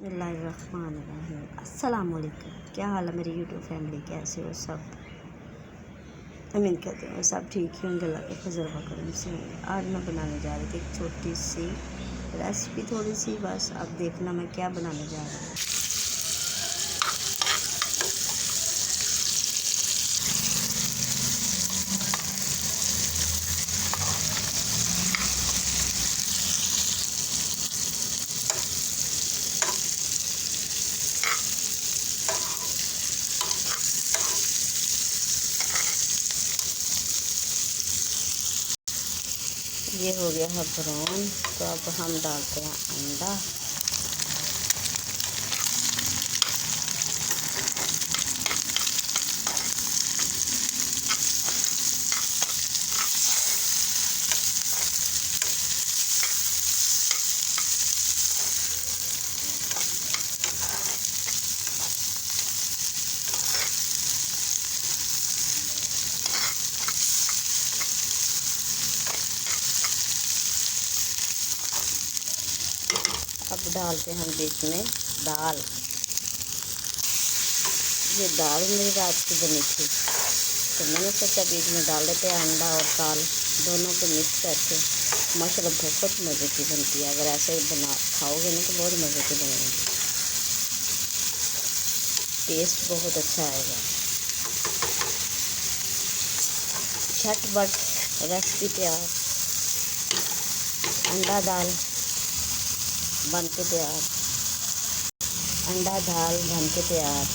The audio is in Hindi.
बिस्मिल्लाहिर्रहमानिर्रहीम। अस्सलाम वालेकुम। क्या हाल है मेरी यूट्यूब फैमिली, कैसे हो सब? उम्मीद करते हैं सब ठीक ही होंगे, अल्लाह के फजल व करम से। आज मैं बनाने जा रही थी एक छोटी सी रेसिपी, थोड़ी सी बस। अब देखना मैं क्या बनाने जा रही हूँ। ये हो गया है ब्राउन, तो अब हम डालते हैं अंडा। अब डालते हैं बीच में दाल। ये दाल मेरी रात की बनी थी, तो मैंने सोचा बीच में डाल देते हैं अंडा और दाल दोनों को मिक्स करके। माशाल्लाह बहुत मज़े की बनती है। अगर ऐसे बना खाओगे ना तो बहुत मज़े की बनेगी, टेस्ट बहुत अच्छा आएगा। झटपट रेसिपी तैयार, अंडा दाल बन के तैयार, अंडा दाल बन के तैयार।